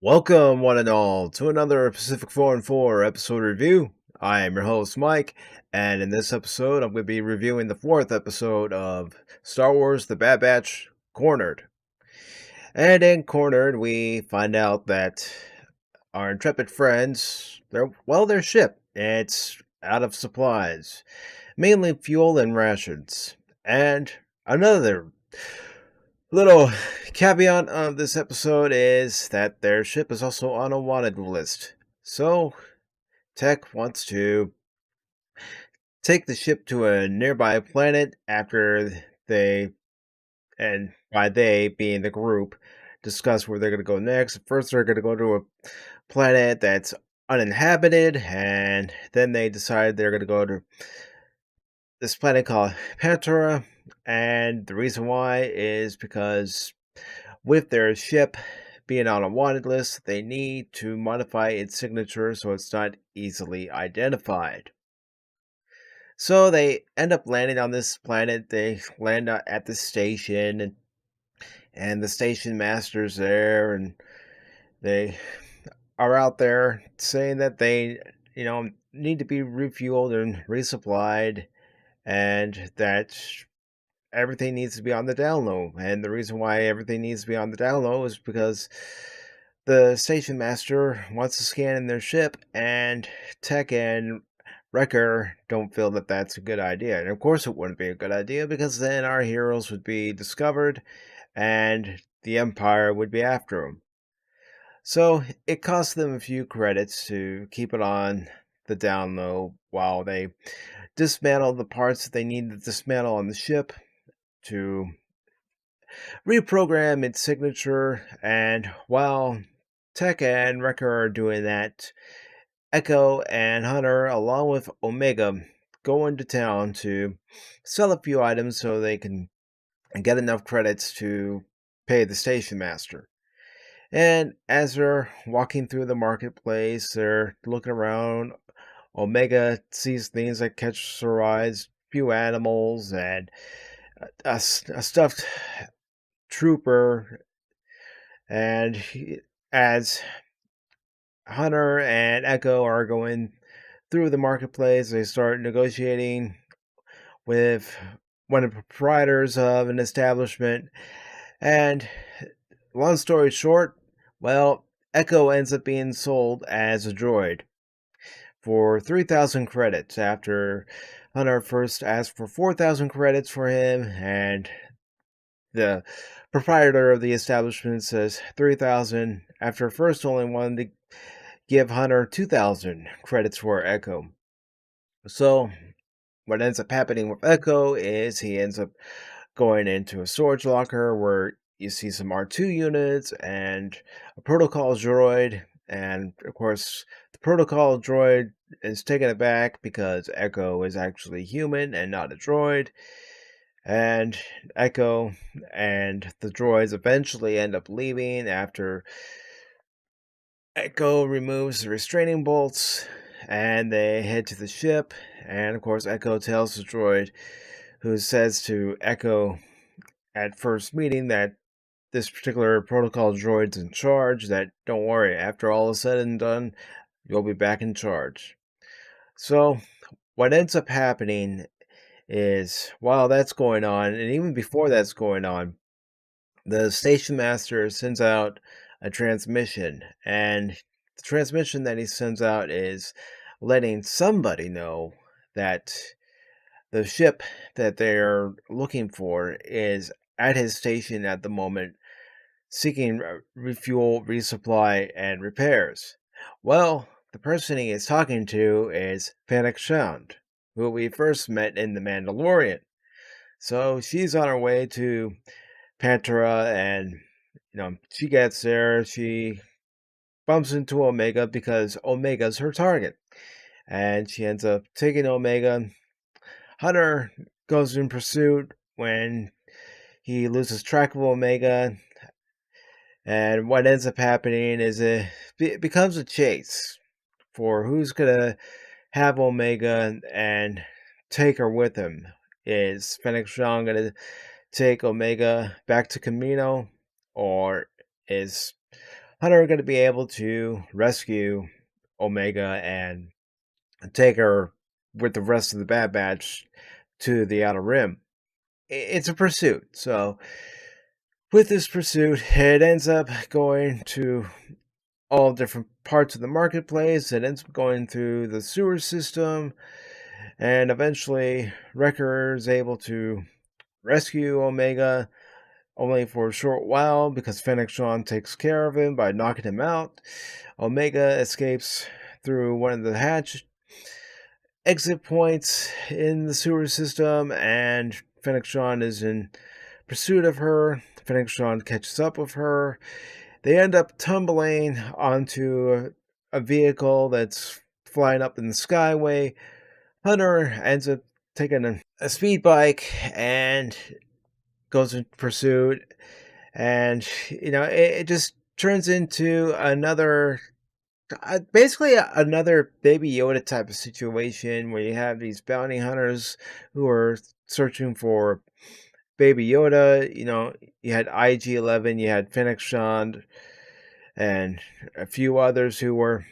Welcome, one and all, to another Pacific414 episode review. I am your host, Mike, and in this episode, I'm going to be reviewing the fourth episode of Star Wars The Bad Batch Cornered. And in Cornered, we find out that our intrepid friends, their ship, it's out of supplies, mainly fuel and rations. And another little caveat of this episode is that their ship is also on a wanted list. So, Tech wants to take the ship to a nearby planet after they, and by they being the group, discuss where they're going to go next. First, they're going to go to a planet that's uninhabited, and then they decide they're going to go to this planet called Pantera. And the reason why is because with their ship being on a wanted list, they need to modify its signature so it's not easily identified. So they end up landing on this planet. They land at the station, and the station master's there, and they are out there saying that they, need to be refueled and resupplied, and that everything needs to be on the down low. And the reason why everything needs to be on the down low is because the station master wants to scan in their ship, and Tech and Wrecker don't feel that that's a good idea. And of course, it wouldn't be a good idea because then our heroes would be discovered and the Empire would be after them. So it costs them a few credits to keep it on the down low while they dismantle the parts that they need to dismantle on the ship to reprogram its signature. And while Tech and Wrecker are doing that, Echo and Hunter, along with Omega, go into town to sell a few items so they can get enough credits to pay the station master. And as they're walking through the marketplace, they're looking around. Omega sees things that catch her eyes, few animals, and a stuffed trooper. And as Hunter and Echo are going through the marketplace, they start negotiating with one of the proprietors of an establishment. And long story short, well, Echo ends up being sold as a droid for 3,000 credits after Hunter first asked for 4,000 credits for him, and the proprietor of the establishment says 3,000 after first only wanted to give Hunter 2,000 credits for Echo. So what ends up happening with Echo is he ends up going into a storage locker where you see some R2 units and a protocol droid. And of course, the protocol droid is taken aback because Echo is actually human and not a droid. And Echo and the droids eventually end up leaving after Echo removes the restraining bolts, and they head to the ship. And of course, Echo tells the droid, who says to Echo at first meeting that this particular protocol droid's in charge, that don't worry, after all is said and done, you'll be back in charge. So, what ends up happening is, while that's going on, and even before that's going on, the station master sends out a transmission, and the transmission that he sends out is letting somebody know that the ship that they're looking for is at his station at the moment, seeking refuel, resupply, and repairs. Well, the person he is talking to is Fennec Shand, who we first met in The Mandalorian. So she's on her way to Pantera, and she gets there. She bumps into Omega because Omega's her target, and she ends up taking Omega. Hunter goes in pursuit when he loses track of Omega, and what ends up happening is it becomes a chase for who's gonna have Omega and take her with him. Is Fennec Shand gonna take Omega back to Camino, or is Hunter are going to be able to rescue Omega and take her with the rest of the Bad Batch to the Outer Rim. It's a pursuit. So, with this pursuit, it ends up going to all different parts of the marketplace. It ends up going through the sewer system, and eventually, Wrecker is able to rescue Omega, only for a short while because Fennec Shand takes care of him by knocking him out. Omega escapes through one of the hatch exit points in the sewer system, and Fennec Shand is in pursuit of her. Fennec Shand catches up with her. They end up tumbling onto a vehicle that's flying up in the skyway. Hunter ends up taking a speed bike and goes in pursuit. And, it just turns into another basically another Baby Yoda type of situation where you have these bounty hunters who are searching for Baby Yoda. You had IG-11, you had Fennec Shand, and a few others who were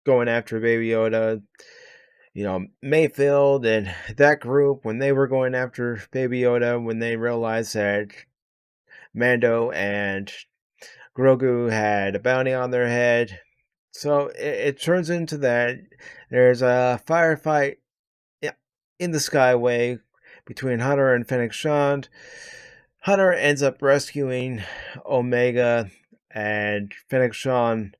going after Baby Yoda. Mayfield and that group, when they were going after Baby Yoda, when they realized that Mando and Grogu had a bounty on their head. So it turns into that. There's a firefight in the Skyway between Hunter and Fennec Shand. Hunter ends up rescuing Omega, and Fennec Shand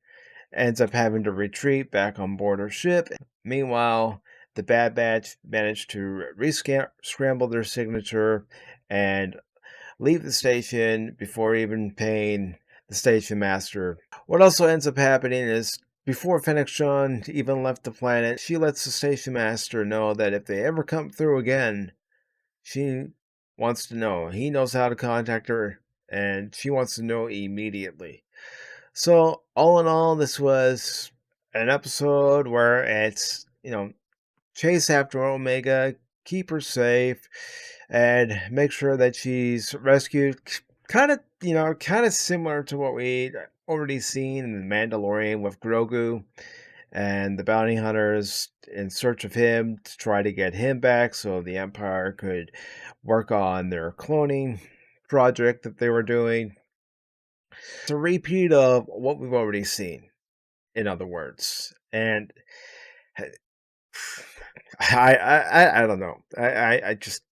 ends up having to retreat back on board her ship. Meanwhile, the Bad Batch managed to scramble their signature and leave the station before even paying the station master. What also ends up happening is, before Fennec Shand even left the planet, she lets the station master know that if they ever come through again, she wants to know. He knows how to contact her, and she wants to know immediately. So, all in all, this was an episode where it's, chase after Omega, keep her safe, and make sure that she's rescued. Kind of similar to what we already seen in The Mandalorian with Grogu and the bounty hunters in search of him to try to get him back so the Empire could work on their cloning project that they were doing. It's a repeat of what we've already seen, in other words. And I don't know. I just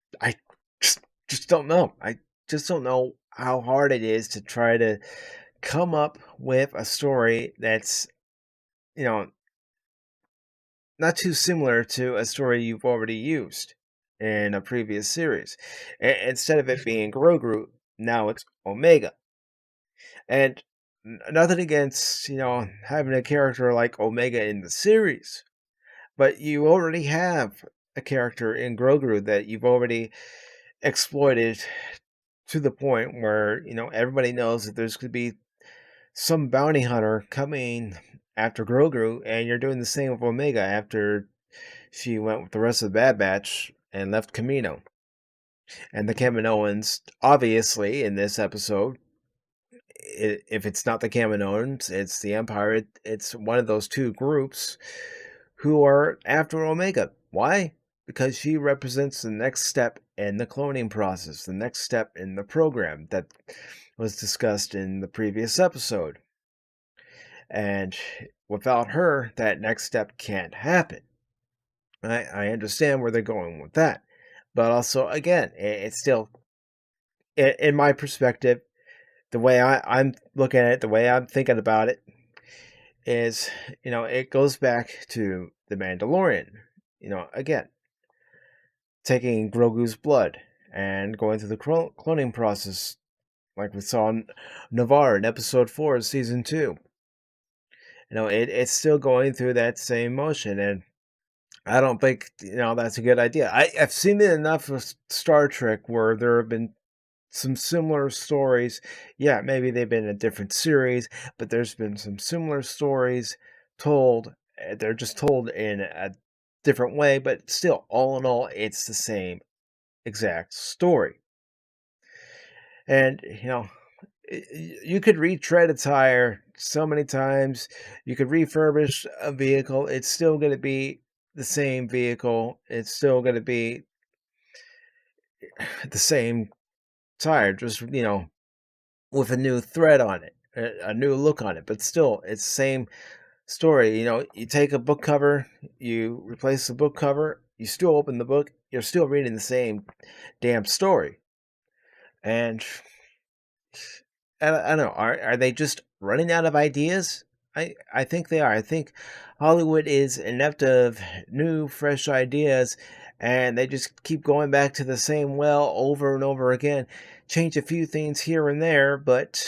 don't know. I just don't know how hard it is to try to come up with a story that's, not too similar to a story you've already used in a previous series. Instead of it being Grogu, now it's Omega. And nothing against, having a character like Omega in the series, but you already have a character in Grogu that you've already exploited to the point where, everybody knows that there's going to be some bounty hunter coming after Grogu, and you're doing the same with Omega after she went with the rest of the Bad Batch and left Kamino. And the Kaminoans, obviously, in this episode, if it's not the Kaminoans, it's the Empire. It's one of those two groups who are after Omega. Why? Because she represents the next step in the cloning process, the next step in the program that was discussed in the previous episode. And without her, that next step can't happen. I understand where they're going with that. But also, again, it's still, in my perspective, the way I'm looking at it, the way I'm thinking about it, is, it goes back to The Mandalorian. Again, taking Grogu's blood and going through the cloning process, like we saw in Navarre in episode 4 of season 2. It's still going through that same motion, and I don't think, that's a good idea. I've seen it enough of Star Trek where there have been some similar stories. Yeah, maybe they've been a different series, but there's been some similar stories told. They're just told in a different way, but still, all in all, it's the same exact story. And, you could retread a tire so many times. You could refurbish a vehicle, it's still going to be the same vehicle. It's still going to be the same tire, just, with a new thread on it, a new look on it, but still, it's the same story. You take a book cover, you replace the book cover, you still open the book, you're still reading the same damn story. And I don't know, are they just running out of ideas? I think they are. I think Hollywood is inept of new, fresh ideas, and they just keep going back to the same well over and over again. Change a few things here and there, but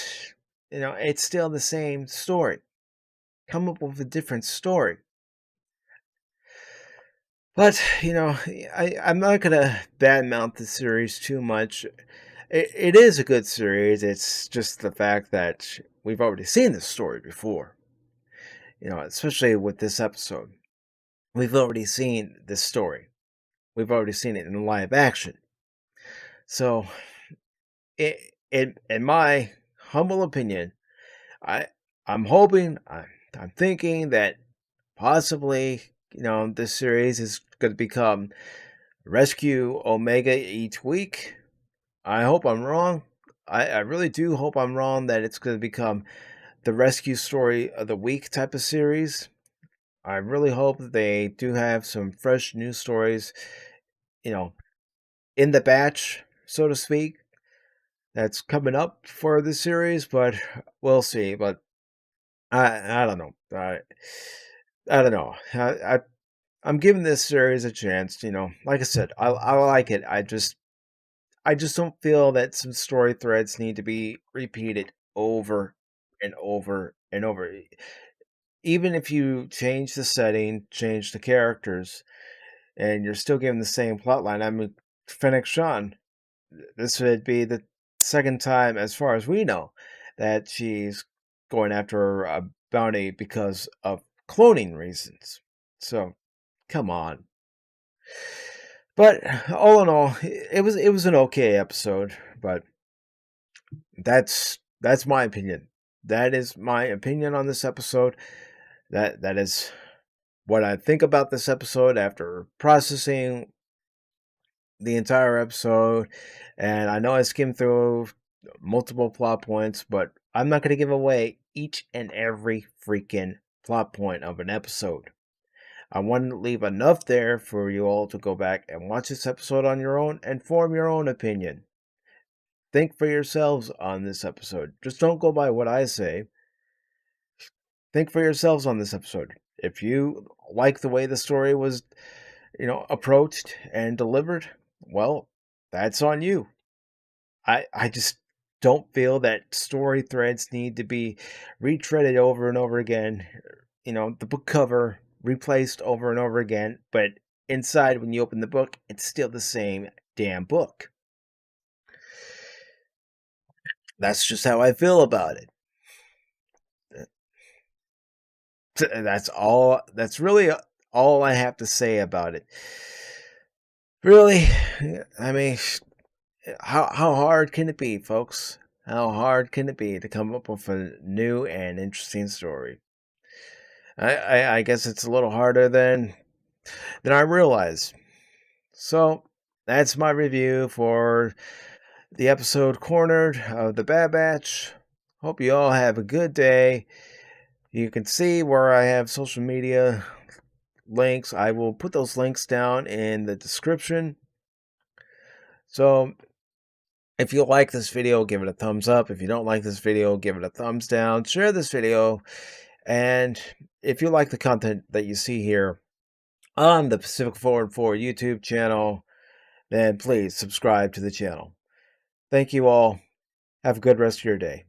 it's still the same story. Come up with a different story. But, I'm not going to badmouth the series too much. It is a good series. It's just the fact that we've already seen this story before. Especially with this episode. We've already seen this story. We've already seen it in live action. So, in my humble opinion, I'm hoping, I'm thinking that possibly, this series is going to become Rescue Omega each week. I hope I'm wrong. I really do hope I'm wrong that it's going to become the Rescue Story of the Week type of series. I really hope that they do have some fresh news stories, in the batch, so to speak, that's coming up for the series, but we'll see. But I don't know. I don't know. I'm giving this series a chance. Like I said, I like it. I just don't feel that some story threads need to be repeated over and over and over. Even if you change the setting, change the characters, and you're still giving the same plotline. I mean, Fennec Shan, this would be the second time, as far as we know, that she's going after a bounty because of cloning reasons. So, come on. But all in all, it was an okay episode. But that's my opinion. That is my opinion on this episode. That is what I think about this episode after processing the entire episode. And I know I skimmed through multiple plot points, but I'm not going to give away each and every freaking plot point of an episode. I wanted to leave enough there for you all to go back and watch this episode on your own and form your own opinion. Think for yourselves on this episode. Just don't go by what I say. Think for yourselves on this episode. If you like the way the story was, approached and delivered, well, that's on you. I just don't feel that story threads need to be retreaded over and over again. The book cover replaced over and over again, but inside, when you open the book, it's still the same damn book. That's just how I feel about it. That's all. That's really all I have to say about it. Really, I mean, how hard can it be, folks? How hard can it be to come up with a new and interesting story? I guess it's a little harder than I realize. So that's my review for the episode Cornered of the Bad Batch. Hope you all have a good day. You can see where I have social media links. I will put those links down in the description. So if you like this video, give it a thumbs up. If you don't like this video, give it a thumbs down. Share this video. And if you like the content that you see here on the Pacific414 YouTube channel, then please subscribe to the channel. Thank you all. Have a good rest of your day.